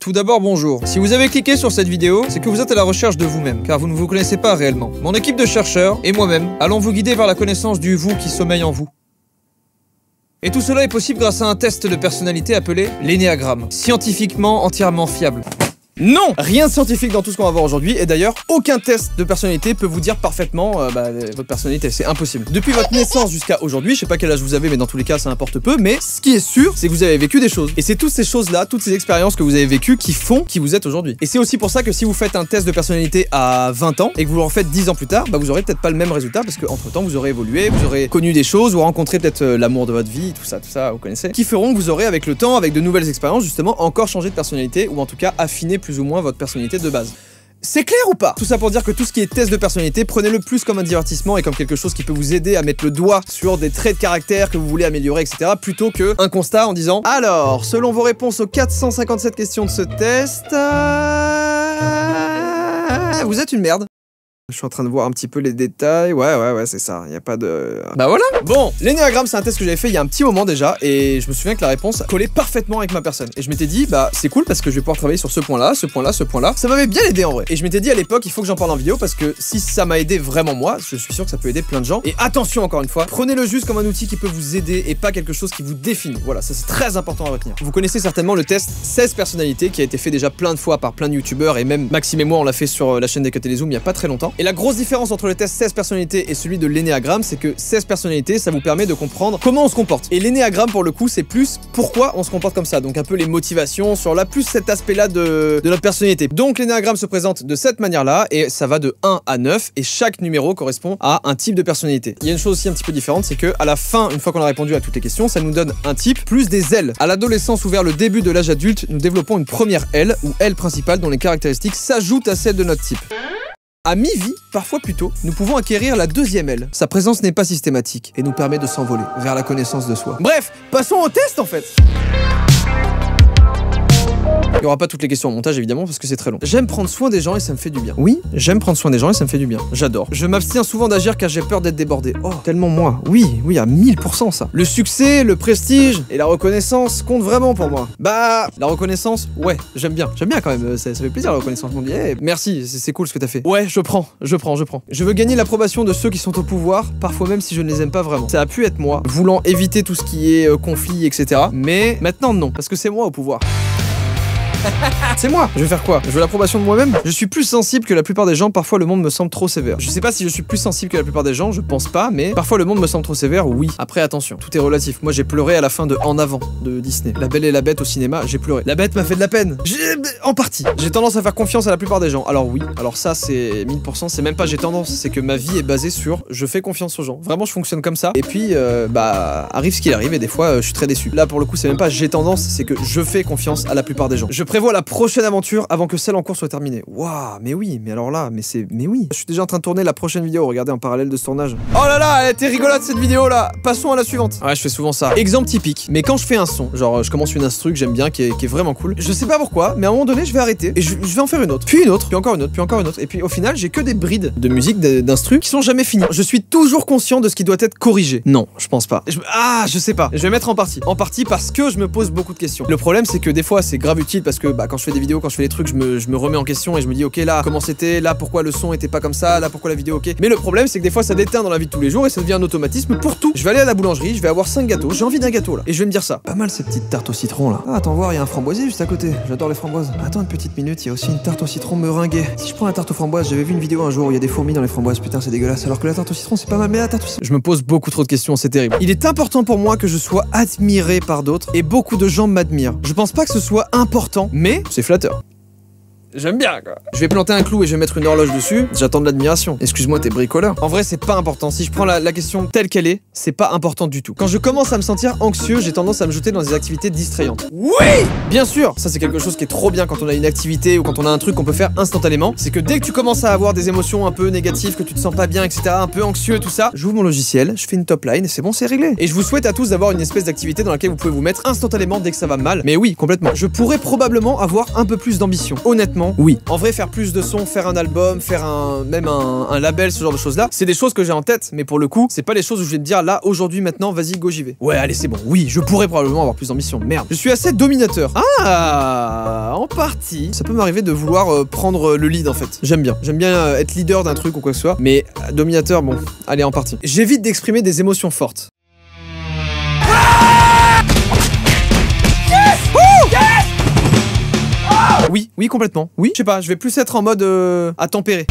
Tout d'abord, bonjour. Si vous avez cliqué sur cette vidéo, c'est que vous êtes à la recherche de vous-même, car vous ne vous connaissez pas réellement. Mon équipe de chercheurs et moi-même allons vous guider vers la connaissance du vous qui sommeille en vous. Et tout cela est possible grâce à un test de personnalité appelé l'énéagramme, scientifiquement entièrement fiable. Non! Rien de scientifique dans tout ce qu'on va voir aujourd'hui, et d'ailleurs, aucun test de personnalité peut vous dire parfaitement votre personnalité, c'est impossible. Depuis votre naissance jusqu'à aujourd'hui, je sais pas quel âge vous avez, mais dans tous les cas, ça importe peu, mais ce qui est sûr, c'est que vous avez vécu des choses. Et c'est toutes ces choses-là, toutes ces expériences que vous avez vécues qui font qui vous êtes aujourd'hui. Et c'est aussi pour ça que si vous faites un test de personnalité à 20 ans, et que vous le refaites 10 ans plus tard, vous aurez peut-être pas le même résultat, parce qu'entre temps, vous aurez évolué, vous aurez connu des choses, vous rencontrez peut-être l'amour de votre vie, tout ça, vous connaissez, qui feront que vous aurez, avec le temps, avec de nouvelles expériences, justement, encore changé de personnalité, ou en tout cas, affiné plus ou moins votre personnalité de base. C'est clair ou pas? Tout ça pour dire que tout ce qui est test de personnalité, prenez-le plus comme un divertissement et comme quelque chose qui peut vous aider à mettre le doigt sur des traits de caractère que vous voulez améliorer, etc. plutôt qu'un constat en disant: alors, selon vos réponses aux 457 questions de ce test, vous êtes une merde. Je suis en train de voir un petit peu les détails. Ouais, c'est ça. Il n'y a pas de... Bah voilà. Bon, l'énéagramme, c'est un test que j'avais fait il y a un petit moment déjà. Et je me souviens que la réponse collait parfaitement avec ma personne. Et je m'étais dit, bah c'est cool parce que je vais pouvoir travailler sur ce point-là, ce point-là, ce point-là. Ça m'avait bien aidé en vrai. Et je m'étais dit à l'époque, il faut que j'en parle en vidéo parce que si ça m'a aidé vraiment moi, je suis sûr que ça peut aider plein de gens. Et attention encore une fois, prenez-le juste comme un outil qui peut vous aider et pas quelque chose qui vous définit. Voilà, ça c'est très important à retenir. Vous connaissez certainement le test 16 personnalités qui a été fait déjà plein de fois par plein de youtubeurs et même Maxime et moi on l'a fait sur la chaîne des Cut et les Zooms il y a pas très longtemps. Et la grosse différence entre le test 16 personnalités et celui de l'énéagramme, c'est que 16 personnalités, ça vous permet de comprendre comment on se comporte. Et l'énéagramme, pour le coup, c'est plus pourquoi on se comporte comme ça. Donc un peu les motivations, sur là, plus cet aspect-là de notre personnalité. Donc l'énéagramme se présente de cette manière-là, et ça va de 1 à 9, et chaque numéro correspond à un type de personnalité. Il y a une chose aussi un petit peu différente, c'est que à la fin, une fois qu'on a répondu à toutes les questions, ça nous donne un type plus des ailes. À l'adolescence ou vers le début de l'âge adulte, nous développons une première aile, ou aile principale, dont les caractéristiques s'ajoutent à celles de notre type. À mi-vie, parfois plus tôt, nous pouvons acquérir la deuxième aile. Sa présence n'est pas systématique et nous permet de s'envoler vers la connaissance de soi. Bref, passons au test en fait. Il n'y aura pas toutes les questions au montage évidemment parce que c'est très long. J'aime prendre soin des gens et ça me fait du bien. Oui, j'aime prendre soin des gens et ça me fait du bien. J'adore. Je m'abstiens souvent d'agir car j'ai peur d'être débordé. Oh, tellement moi. Oui, à 1000% ça. Le succès, le prestige et la reconnaissance comptent vraiment pour moi. Bah, la reconnaissance, ouais, j'aime bien. J'aime bien quand même, ça fait plaisir la reconnaissance. On dit, hey, merci, c'est cool ce que t'as fait. Ouais, je prends. Je veux gagner l'approbation de ceux qui sont au pouvoir, parfois même si je ne les aime pas vraiment. Ça a pu être moi, voulant éviter tout ce qui est conflit, etc. Mais maintenant non, parce que c'est moi au pouvoir. C'est moi. Je vais faire quoi? Je veux l'approbation de moi-même? Je suis plus sensible que la plupart des gens, parfois le monde me semble trop sévère. Je sais pas si je suis plus sensible que la plupart des gens, je pense pas, mais parfois le monde me semble trop sévère, oui. Après attention, tout est relatif. Moi j'ai pleuré à la fin de En Avant de Disney. La Belle et la Bête au cinéma, j'ai pleuré. La Bête m'a fait de la peine. En partie. J'ai tendance à faire confiance à la plupart des gens. Alors oui, alors ça c'est 1000%, c'est même pas j'ai tendance, c'est que ma vie est basée sur je fais confiance aux gens. Vraiment je fonctionne comme ça. Et puis arrive ce qu'il arrive et des fois je suis très déçu. Là pour le coup c'est même pas j'ai tendance, c'est que je fais confiance à la plupart des gens. Je prévois la prochaine aventure avant que celle en cours soit terminée. Waouh, mais oui, mais alors là, mais oui. Je suis déjà en train de tourner la prochaine vidéo, regardez en parallèle de ce tournage. Oh là là, elle était rigolote cette vidéo là. Passons à la suivante. Ouais, je fais souvent ça. Exemple typique, mais quand je fais un son, genre je commence une instru que j'aime bien, qui est vraiment cool, je sais pas pourquoi, mais à un moment donné, je vais arrêter et je vais en faire une autre, puis une autre, puis encore une autre, puis encore une autre. Et puis au final, j'ai que des brides de musique, d'instru qui sont jamais finies. Je suis toujours conscient de ce qui doit être corrigé. Non, je pense pas. Je sais pas. Je vais mettre en partie. En partie parce que je me pose beaucoup de questions. Le problème, c'est que des fois, c'est grave utile parce que quand je fais des vidéos, quand je fais des trucs, je me remets en question et je me dis ok là comment c'était, là pourquoi le son était pas comme ça, là pourquoi la vidéo ok. Mais le problème c'est que des fois ça déteint dans la vie de tous les jours et ça devient un automatisme pour tout. Je vais aller à la boulangerie, je vais avoir 5 gâteaux, j'ai envie d'un gâteau là. Et je vais me dire ça. Pas mal ces petites tartes au citron là. Ah attends voir, il y a un framboisier juste à côté. J'adore les framboises. Attends une petite minute, il y a aussi une tarte au citron meringuée. Si je prends la tarte aux framboises, j'avais vu une vidéo un jour où il y a des fourmis dans les framboises, putain c'est dégueulasse. Alors que la tarte au citron c'est pas mal, mais la tarte au citron... Je me pose beaucoup trop de questions, c'est terrible. Il est important pour moi que je sois admiré par d'autres et beaucoup de gens m'admirent. Je pense pas que ce soit important, mais c'est flatteur. J'aime bien quoi. Je vais planter un clou et je vais mettre une horloge dessus, j'attends de l'admiration. Excuse-moi, t'es bricoleur. En vrai, c'est pas important. Si je prends la question telle qu'elle est, c'est pas important du tout. Quand je commence à me sentir anxieux, j'ai tendance à me jeter dans des activités distrayantes. Oui! Bien sûr, ça c'est quelque chose qui est trop bien quand on a une activité ou quand on a un truc qu'on peut faire instantanément. C'est que dès que tu commences à avoir des émotions un peu négatives, que tu te sens pas bien, etc., un peu anxieux, tout ça, j'ouvre mon logiciel, je fais une top line et c'est bon, c'est réglé. Et je vous souhaite à tous d'avoir une espèce d'activité dans laquelle vous pouvez vous mettre instantanément dès que ça va mal. Mais oui, complètement. Je pourrais probablement avoir un peu plus d'ambition. Honnêtement. concrètement, oui. En vrai, faire plus de sons, faire un album, faire même un label, ce genre de choses-là, c'est des choses que j'ai en tête, mais pour le coup, c'est pas les choses où je vais me dire là, aujourd'hui, maintenant, vas-y, go, j'y vais. Ouais, allez, c'est bon. Oui, je pourrais probablement avoir plus d'ambition. Merde. Je suis assez dominateur. Ah, en partie. Ça peut m'arriver de vouloir prendre le lead en fait. J'aime bien. J'aime bien être leader d'un truc ou quoi que ce soit, mais dominateur, bon, allez, en partie. J'évite d'exprimer des émotions fortes. Oui, oui, complètement. Oui, je sais pas, je vais plus être en mode à tempérer.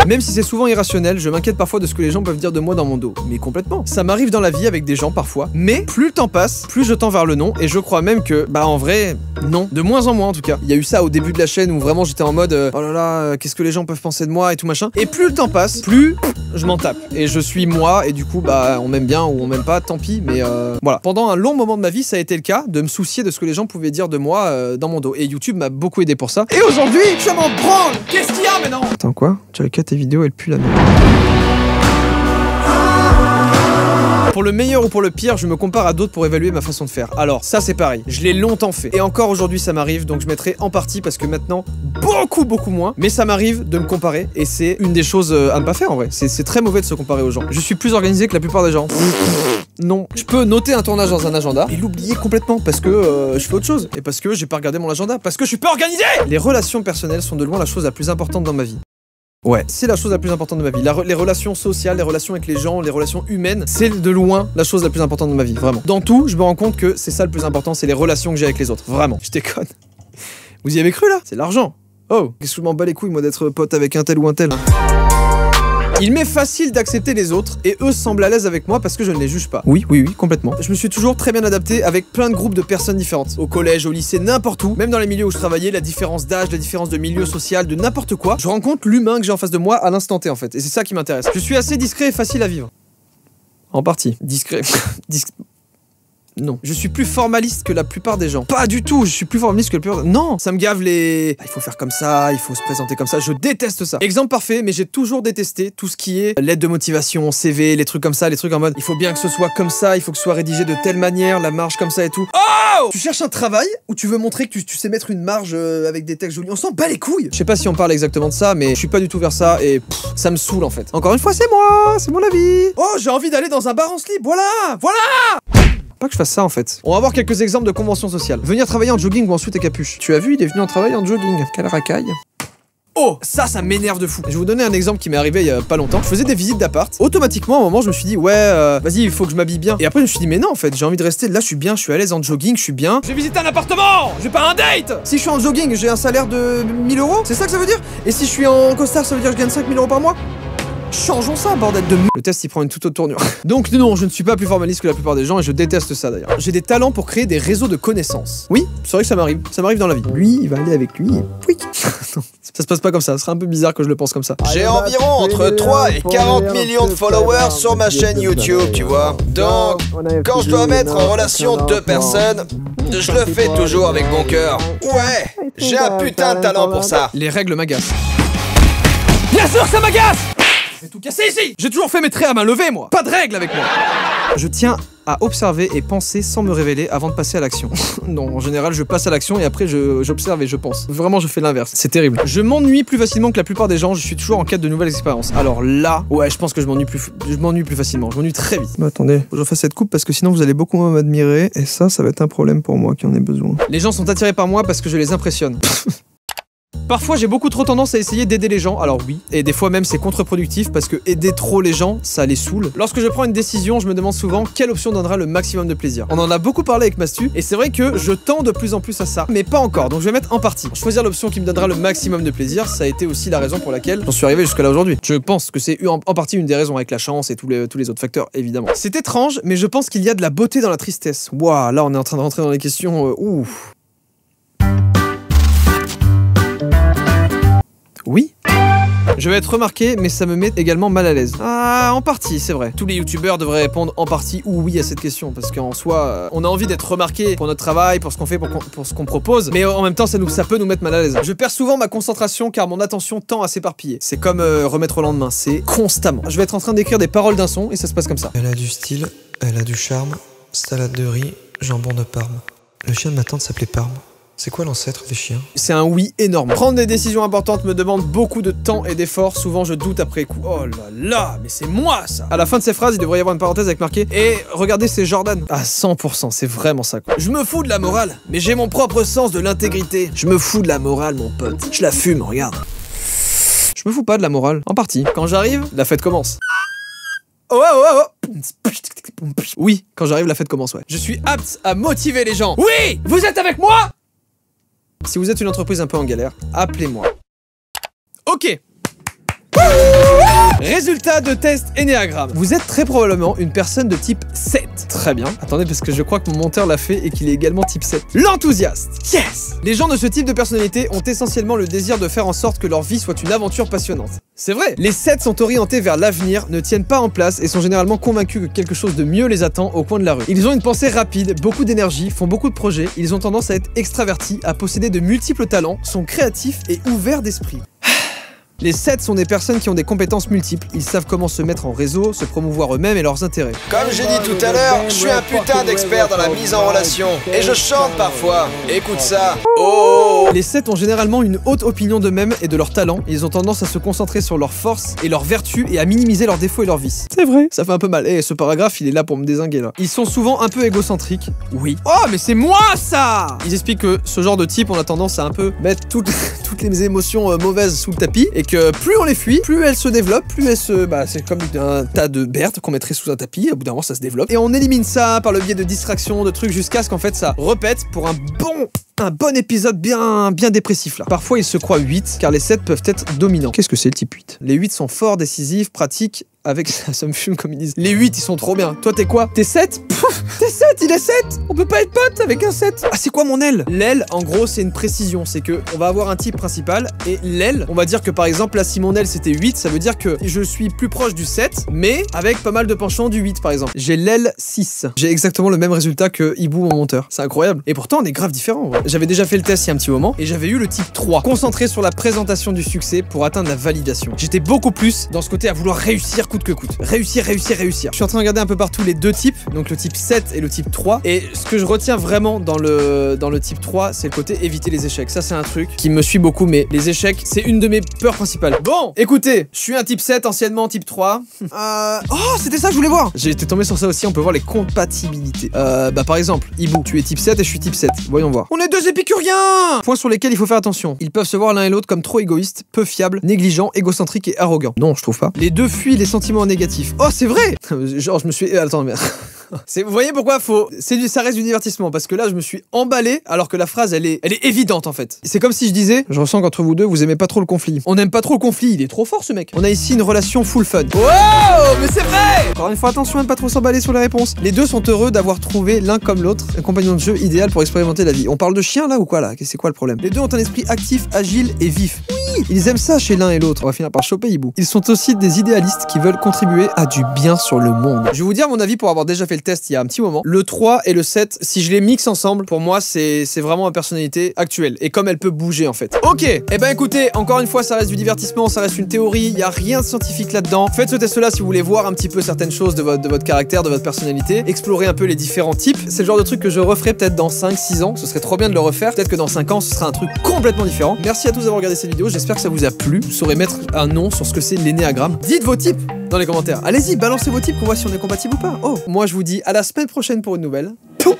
Même si c'est souvent irrationnel, je m'inquiète parfois de ce que les gens peuvent dire de moi dans mon dos. Mais complètement. Ça m'arrive dans la vie avec des gens parfois. Mais plus le temps passe, plus je tends vers le non. Et je crois même que, bah en vrai, non. De moins en moins en tout cas. Il y a eu ça au début de la chaîne où vraiment j'étais en mode oh là là, qu'est-ce que les gens peuvent penser de moi et tout machin. Et plus le temps passe, plus je m'en tape. Et je suis moi et du coup, bah on m'aime bien ou on m'aime pas, tant pis. Mais voilà. Pendant un long moment de ma vie, ça a été le cas de me soucier de ce que les gens pouvaient dire de moi dans mon dos. Et YouTube m'a beaucoup aidé pour ça. Et aujourd'hui, je m'en branle. Qu'est-ce qu'il y a maintenant? Attends quoi? Tu regardes tes vidéos, elle pue la merde. Pour le meilleur ou pour le pire, je me compare à d'autres pour évaluer ma façon de faire. Alors, ça c'est pareil, je l'ai longtemps fait. Et encore aujourd'hui ça m'arrive, donc je mettrai en partie parce que maintenant, beaucoup moins. Mais ça m'arrive de me comparer et c'est une des choses à ne pas faire en vrai. C'est très mauvais de se comparer aux gens. Je suis plus organisé que la plupart des gens. Non. Je peux noter un tournage dans un agenda et l'oublier complètement parce que je fais autre chose. Et parce que j'ai pas regardé mon agenda. Parce que je suis pas organisé. Les relations personnelles sont de loin la chose la plus importante dans ma vie. Ouais, c'est la chose la plus importante de ma vie. Les relations sociales, les relations avec les gens, les relations humaines, c'est de loin la chose la plus importante de ma vie, vraiment. Dans tout, je me rends compte que c'est ça le plus important, c'est les relations que j'ai avec les autres, vraiment. Je déconne. Vous y avez cru là? C'est l'argent. Oh, qu'est-ce que je m'en bats les couilles moi d'être pote avec un tel ou un tel. Il m'est facile d'accepter les autres et eux semblent à l'aise avec moi parce que je ne les juge pas. Oui, complètement. Je me suis toujours très bien adapté avec plein de groupes de personnes différentes. Au collège, au lycée, n'importe où. Même dans les milieux où je travaillais, la différence d'âge, la différence de milieu social, de n'importe quoi. Je rencontre l'humain que j'ai en face de moi à l'instant T en fait. Et c'est ça qui m'intéresse. Je suis assez discret et facile à vivre. En partie. Discret. Non. Je suis plus formaliste que la plupart des gens. Pas du tout, je suis plus formaliste que la plupart... Non, ça me gave les... il faut faire comme ça, il faut se présenter comme ça, je déteste ça. Exemple parfait, mais j'ai toujours détesté tout ce qui est lettre de motivation, CV, les trucs comme ça, les trucs en mode il faut bien que ce soit comme ça, il faut que ce soit rédigé de telle manière, la marge comme ça et tout. Oh! Tu cherches un travail où tu veux montrer que tu sais mettre une marge avec des textes jolis, on s'en bat les couilles. Je sais pas si on parle exactement de ça, mais je suis pas du tout vers ça et ça me saoule en fait. Encore une fois, c'est moi, c'est mon avis. Oh, j'ai envie d'aller dans un bar en slip, voilà. Pas que je fasse ça en fait. On va voir quelques exemples de conventions sociales. Venir travailler en jogging ou en sweat et capuche. Tu as vu, il est venu en travail en jogging. Quelle racaille. Oh, ça m'énerve de fou. Je vais vous donner un exemple qui m'est arrivé il y a pas longtemps. Je faisais des visites d'appart. Automatiquement, à un moment, je me suis dit, ouais, vas-y, il faut que je m'habille bien. Et après, je me suis dit, mais non, en fait, j'ai envie de rester. Là, je suis bien, je suis à l'aise en jogging, je suis bien. J'ai visité un appartement. J'ai pas un date. Si je suis en jogging, j'ai un salaire de 1000 €. C'est ça que ça veut dire? Et si je suis en costard, ça veut dire que je gagne 5000 € par mois? Changeons ça, bordel de m... Le test, il prend une toute autre tournure. Donc non, je ne suis pas plus formaliste que la plupart des gens et je déteste ça d'ailleurs. J'ai des talents pour créer des réseaux de connaissances. Oui, c'est vrai que ça m'arrive dans la vie. Lui, il va aller avec lui. Oui. Ça se passe pas comme ça, ce serait un peu bizarre que je le pense comme ça. J'ai environ entre 3 et 40 millions de followers sur ma chaîne YouTube, tu vois. Donc, quand je dois mettre en relation deux personnes, je le fais toujours avec mon cœur. Ouais, j'ai un putain de talent pour ça. Les règles m'agacent. Bien sûr, ça m'agace! J'ai tout cassé ici! J'ai toujours fait mes traits à main levée, moi! Pas de règles avec moi! Je tiens à observer et penser sans me révéler avant de passer à l'action. Non, en général, je passe à l'action et après, j'observe et je pense. Vraiment, je fais l'inverse. C'est terrible. Je m'ennuie plus facilement que la plupart des gens. Je suis toujours en quête de nouvelles expériences. Alors là, ouais, je pense que je m'ennuie plus facilement. Je m'ennuie très vite. Mais attendez, faut que je fasse cette coupe parce que sinon, vous allez beaucoup m'admirer. Et ça va être un problème pour moi qui en ai besoin. Les gens sont attirés par moi parce que je les impressionne. Parfois j'ai beaucoup trop tendance à essayer d'aider les gens, alors oui, et des fois même c'est contre-productif parce que aider trop les gens, ça les saoule. Lorsque je prends une décision, je me demande souvent quelle option donnera le maximum de plaisir. On en a beaucoup parlé avec Mastu, et c'est vrai que je tends de plus en plus à ça, mais pas encore, donc je vais mettre en partie. Choisir l'option qui me donnera le maximum de plaisir, ça a été aussi la raison pour laquelle j'en suis arrivé jusque là aujourd'hui. Je pense que c'est en partie une des raisons avec la chance et tous les autres facteurs, évidemment. C'est étrange, mais je pense qu'il y a de la beauté dans la tristesse. Waouh, là on est en train de rentrer dans les questions, ouf. Oui. Je vais être remarqué, mais ça me met également mal à l'aise. Ah, en partie, c'est vrai. Tous les youtubeurs devraient répondre en partie ou oui à cette question, parce qu'en soi, on a envie d'être remarqué pour notre travail, pour ce qu'on fait, pour ce qu'on propose, mais en même temps, ça peut nous mettre mal à l'aise. Je perds souvent ma concentration car mon attention tend à s'éparpiller. C'est comme remettre au lendemain, c'est constamment. Je vais être en train d'écrire des paroles d'un son et ça se passe comme ça. Elle a du style, elle a du charme, salade de riz, jambon de Parme. Le chien de ma tante s'appelait Parme. C'est quoi l'ancêtre des chiens? C'est un oui énorme. Prendre des décisions importantes me demande beaucoup de temps et d'efforts. Souvent, je doute après coup. Oh là là, mais c'est moi, ça! À la fin de ces phrases, il devrait y avoir une parenthèse avec marqué « Et regardez, c'est Jordan ». À 100%, c'est vraiment ça, quoi. Je me fous de la morale, mais j'ai mon propre sens de l'intégrité. Je me fous de la morale, mon pote. Je la fume, regarde. Je me fous pas de la morale. En partie. Quand j'arrive, la fête commence. Oh, oh, oh, oh. Oui, quand j'arrive, la fête commence, ouais. Je suis apte à motiver les gens. Oui! Vous êtes avec moi? Si vous êtes une entreprise un peu en galère, appelez-moi. Ok. Résultat de test Enneagramme. Vous êtes très probablement une personne de type 7. Très bien. Attendez, parce que je crois que mon monteur l'a fait et qu'il est également type 7. L'enthousiaste. Yes! Les gens de ce type de personnalité ont essentiellement le désir de faire en sorte que leur vie soit une aventure passionnante. C'est vrai. Les 7 sont orientés vers l'avenir, ne tiennent pas en place et sont généralement convaincus que quelque chose de mieux les attend au coin de la rue. Ils ont une pensée rapide, beaucoup d'énergie, font beaucoup de projets, ils ont tendance à être extravertis, à posséder de multiples talents, sont créatifs et ouverts d'esprit. Les 7 sont des personnes qui ont des compétences multiples, ils savent comment se mettre en réseau, se promouvoir eux-mêmes et leurs intérêts. Comme j'ai dit tout à l'heure, je suis un putain d'expert dans la mise en relation. Et je chante parfois. Écoute ça. Oh! Les 7 ont généralement une haute opinion d'eux-mêmes et de leurs talents, ils ont tendance à se concentrer sur leurs forces et leurs vertus et à minimiser leurs défauts et leurs vices. C'est vrai. Ça fait un peu mal. Eh, ce paragraphe, il est là pour me dézinguer là. Ils sont souvent un peu égocentriques. Oui. Oh, mais c'est moi ça! Ils expliquent que ce genre de type, on a tendance à un peu mettre toutes les émotions mauvaises sous le tapis et que plus on les fuit, plus elles se développent, plus elles se... Bah, c'est comme un tas de berdes qu'on mettrait sous un tapis, au bout d'un moment ça se développe. Et on élimine ça par le biais de distractions, de trucs, jusqu'à ce qu'en fait ça repète pour un bon épisode bien dépressif là. Parfois ils se croient 8, car les 7 peuvent être dominants. Qu'est-ce que c'est le type 8? Les 8 sont forts, décisifs, pratiques, avec ça me fume comme ils disent. Les 8 ils sont trop bien. Toi t'es quoi? T'es 7? T'es 7, il est 7. On peut pas être pote avec un 7. Ah, c'est quoi mon aile? L'aile, en gros, c'est une précision. C'est que on va avoir un type principal et l'aile, on va dire que par exemple, là, si mon aile c'était 8, ça veut dire que je suis plus proche du 7, mais avec pas mal de penchants du 8 par exemple. J'ai l'aile 6. J'ai exactement le même résultat que Hibou, mon monteur. C'est incroyable. Et pourtant, on est grave différents. J'avais déjà fait le test il y a un petit moment et j'avais eu le type 3, concentré sur la présentation du succès pour atteindre la validation. J'étais beaucoup plus dans ce côté à vouloir réussir coûte que coûte. Réussir. Je suis en train de regarder un peu partout les deux types, donc le type 7 et le type 3. Et ce que je retiens vraiment dans le type 3, c'est le côté éviter les échecs. Ça, c'est un truc qui me suit beaucoup, mais les échecs, c'est une de mes peurs principales. Bon, écoutez, je suis un type 7, anciennement type 3. Oh, c'était ça que je voulais voir. J'ai été tombé sur ça aussi, on peut voir les compatibilités. Bah par exemple, Hibou, tu es type 7 et je suis type 7. Voyons voir. On est deux épicuriens! Points sur lesquels il faut faire attention. Ils peuvent se voir l'un et l'autre comme trop égoïstes, peu fiables, négligents, égocentriques et arrogants. Non, je trouve pas. Les deux fuient les sentiments négatifs. Oh, c'est vrai! Genre, je me suis... Attends, mais... Vous voyez pourquoi ça reste du divertissement, parce que là je me suis emballé alors que la phrase elle est évidente en fait. C'est comme si je disais, je ressens qu'entre vous deux vous aimez pas trop le conflit. On n'aime pas trop le conflit, il est trop fort ce mec. On a ici une relation full fun. Wow, mais c'est vrai! Encore une fois attention à ne pas trop s'emballer sur les réponses. Les deux sont heureux d'avoir trouvé l'un comme l'autre un compagnon de jeu idéal pour expérimenter la vie. On parle de chien là ou quoi là? C'est quoi le problème? Les deux ont un esprit actif, agile et vif. Oui, ils aiment ça chez l'un et l'autre. On va finir par choper Hibou. Ils sont aussi des idéalistes qui veulent contribuer à du bien sur le monde. Je vais vous dire mon avis pour avoir déjà fait le test il y a un petit moment. Le 3 et le 7, si je les mixe ensemble, pour moi, c'est vraiment ma personnalité actuelle. Et comme elle peut bouger, en fait. Ok, et ben écoutez, encore une fois, ça reste du divertissement, ça reste une théorie, il n'y a rien de scientifique là-dedans. Faites ce test-là si vous voulez voir un petit peu certaines choses de votre caractère, de votre personnalité, explorer un peu les différents types. C'est le genre de truc que je referai peut-être dans 5-6 ans. Ce serait trop bien de le refaire. Peut-être que dans 5 ans, ce sera un truc complètement différent. Merci à tous d'avoir regardé cette vidéo, j'espère que ça vous a plu. Vous saurez mettre un nom sur ce que c'est l'énéagramme. Dites vos types dans les commentaires. Allez-y, balancez vos types qu'on voit si on est compatible ou pas. Oh, moi je vous dis à la semaine prochaine pour une nouvelle. Ciao.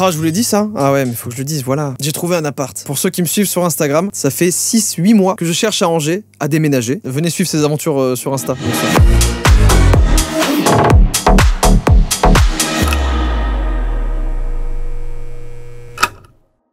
Ah, je vous l'ai dit ça? Ah ouais, mais faut que je le dise, voilà. J'ai trouvé un appart. Pour ceux qui me suivent sur Instagram, ça fait 6-8 mois que je cherche à ranger, à déménager. Venez suivre ces aventures sur Insta.